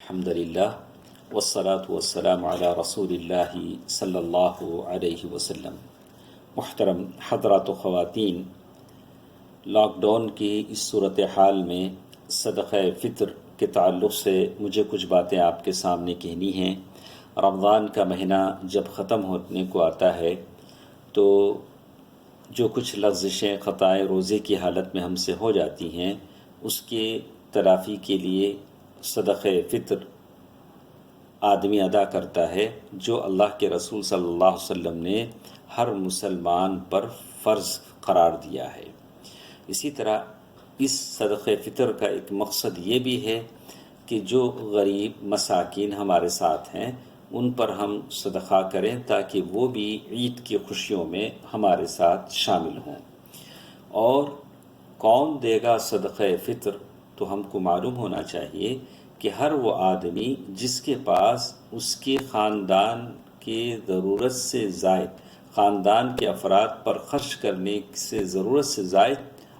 الحمدللہ والصلاة والسلام علی رسول اللہ صلی اللہ علیہ وسلم۔ محترم حضرات و خواتین، لاک ڈاؤن کی اس صورتحال میں صدقہ فطر کے تعلق سے مجھے کچھ باتیں آپ کے سامنے کہنی ہیں۔ رمضان کا مہینہ جب ختم ہونے کو آتا ہے تو جو کچھ لغزشیں خطائیں روزے کی حالت میں ہم سے ہو جاتی ہیں، اس کے تلافی کے لیے صدقہ فطر آدمی ادا کرتا ہے، جو اللہ کے رسول صلی اللہ علیہ وسلم نے ہر مسلمان پر فرض قرار دیا ہے۔ اسی طرح اس صدقہ فطر کا ایک مقصد یہ بھی ہے کہ جو غریب مساکین ہمارے ساتھ ہیں ان پر ہم صدقہ کریں تاکہ وہ بھی عید کی خوشیوں میں ہمارے ساتھ شامل ہوں۔ اور کون دے گا صدقہ فطر؟ تو ہم کو معلوم ہونا چاہیے کہ ہر وہ آدمی جس کے پاس اس کے خاندان کے ضرورت سے زائد، خاندان کے افراد پر خرچ کرنے سے ضرورت سے زائد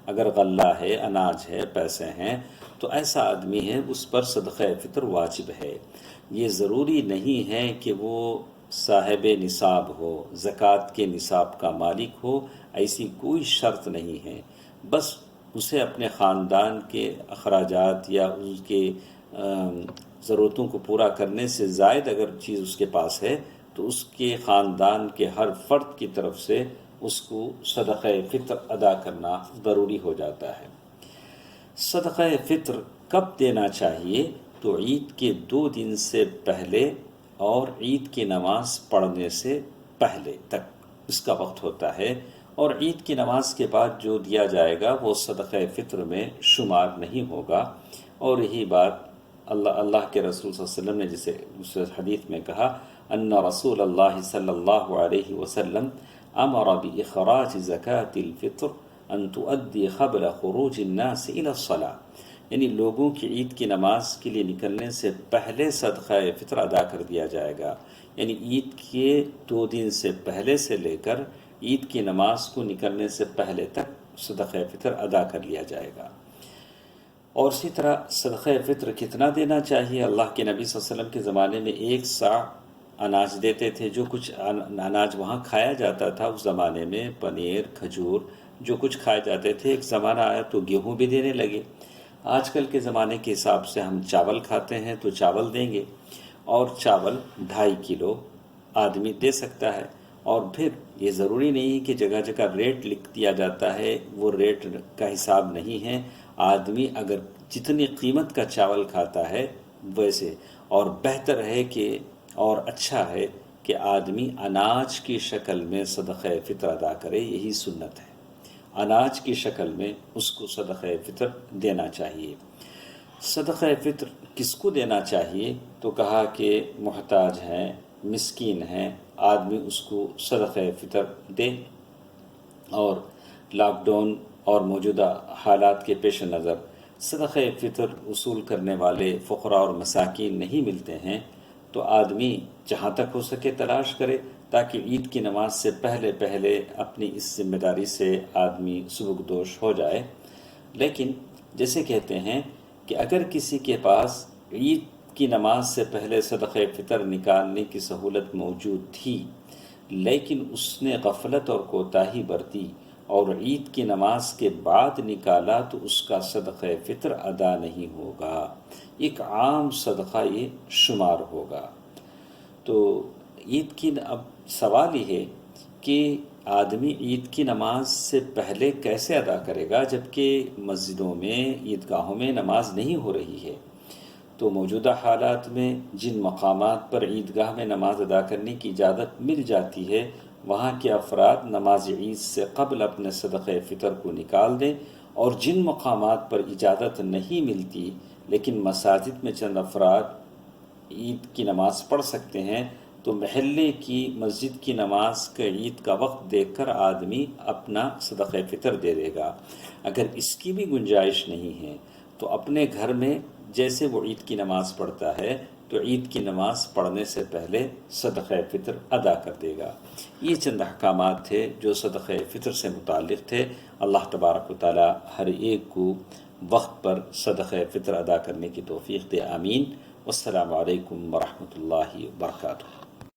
اگر غلہ ہے، اناج ہے، پیسے ہیں، تو ایسا آدمی ہے، اس پر صدقہ فطر واجب ہے۔ یہ ضروری نہیں ہے کہ وہ صاحب نصاب ہو، زکوٰۃ کے نصاب کا مالک ہو، ایسی کوئی شرط نہیں ہے۔ بس اسے اپنے خاندان کے اخراجات یا اس کے ضرورتوں کو پورا کرنے سے زائد اگر چیز اس کے پاس ہے تو اس کے خاندان کے ہر فرد کی طرف سے اس کو صدقہ فطر ادا کرنا ضروری ہو جاتا ہے۔ صدقہ فطر کب دینا چاہیے؟ تو عید کے 2 دن سے پہلے اور عید کی نماز پڑھنے سے پہلے تک اس کا وقت ہوتا ہے، اور عید کی نماز کے بعد جو دیا جائے گا وہ صدقہ فطر میں شمار نہیں ہوگا۔ اور یہی بات اللہ کے رسول صلی اللہ علیہ وسلم نے جسے اس حدیث میں کہا، ان رسول اللہ صلی اللہ علیہ وسلم امر باخراج زکاة الفطر ان تؤدی قبل خروج الناس الى الصلاة، یعنی لوگوں کی عید کی نماز کے لیے نکلنے سے پہلے صدقہ فطر ادا کر دیا جائے گا، یعنی عید کے 2 دن سے پہلے سے لے کر عید کی نماز کو نکلنے سے پہلے تک صدقہ فطر ادا کر لیا جائے گا۔ اور اسی طرح صدقہ فطر کتنا دینا چاہیے؟ اللہ کے نبی صلی اللہ علیہ وسلم کے زمانے میں 1 صاع اناج دیتے تھے۔ جو کچھ اناج وہاں کھایا جاتا تھا اس زمانے میں، پنیر، کھجور، جو کچھ کھائے جاتے تھے، ایک زمانہ آیا تو گیہوں بھی دینے لگے۔ آج کل کے زمانے کے حساب سے ہم چاول کھاتے ہیں تو چاول دیں گے، اور چاول 2.5 کلو آدمی دے سکتا ہے۔ اور پھر یہ ضروری نہیں کہ جگہ جگہ ریٹ لکھ دیا جاتا ہے، وہ ریٹ کا حساب نہیں ہے۔ آدمی اگر جتنی قیمت کا چاول کھاتا ہے ویسے، اور بہتر ہے کہ اور اچھا ہے کہ آدمی اناج کی شکل میں صدقہ فطر ادا کرے، یہی سنت ہے۔ اناج کی شکل میں اس کو صدقہ فطر دینا چاہیے۔ صدقہ فطر کس کو دینا چاہیے؟ تو کہا کہ محتاج ہیں، مسکین ہیں، آدمی اس کو صدقہ فطر دے۔ اور لاک ڈاؤن اور موجودہ حالات کے پیش نظر صدقہ فطر وصول کرنے والے فقراء اور مساکین نہیں ملتے ہیں، تو آدمی جہاں تک ہو سکے تلاش کرے تاکہ عید کی نماز سے پہلے اپنی اس ذمہ داری سے آدمی سبکدوش ہو جائے۔ لیکن جیسے کہتے ہیں کہ اگر کسی کے پاس عید کی نماز سے پہلے صدقہ فطر نکالنے کی سہولت موجود تھی، لیکن اس نے غفلت اور کوتاہی برتی اور عید کی نماز کے بعد نکالا، تو اس کا صدقہ فطر ادا نہیں ہوگا، ایک عام صدقہ یہ شمار ہوگا۔ تو عید کی اب سوال یہ ہے کہ آدمی عید کی نماز سے پہلے کیسے ادا کرے گا، جبکہ مسجدوں میں، عیدگاہوں میں نماز نہیں ہو رہی ہے۔ تو موجودہ حالات میں جن مقامات پر عیدگاہ میں نماز ادا کرنے کی اجازت مل جاتی ہے، وہاں کے افراد نماز عید سے قبل اپنے صدقہ فطر کو نکال دیں، اور جن مقامات پر اجازت نہیں ملتی لیکن مساجد میں چند افراد عید کی نماز پڑھ سکتے ہیں، تو محلے کی مسجد کی نماز کا عید کا وقت دیکھ کر آدمی اپنا صدقہ فطر دے دے گا۔ اگر اس کی بھی گنجائش نہیں ہے تو اپنے گھر میں جیسے وہ عید کی نماز پڑھتا ہے تو عید کی نماز پڑھنے سے پہلے صدقہ فطر ادا کر دے گا۔ یہ چند احکامات تھے جو صدقہ فطر سے متعلق تھے۔ اللہ تبارک و تعالی ہر ایک کو وقت پر صدقہ فطر ادا کرنے کی توفیق دے، آمین۔ والسلام علیکم ورحمۃ اللہ وبرکاتہ.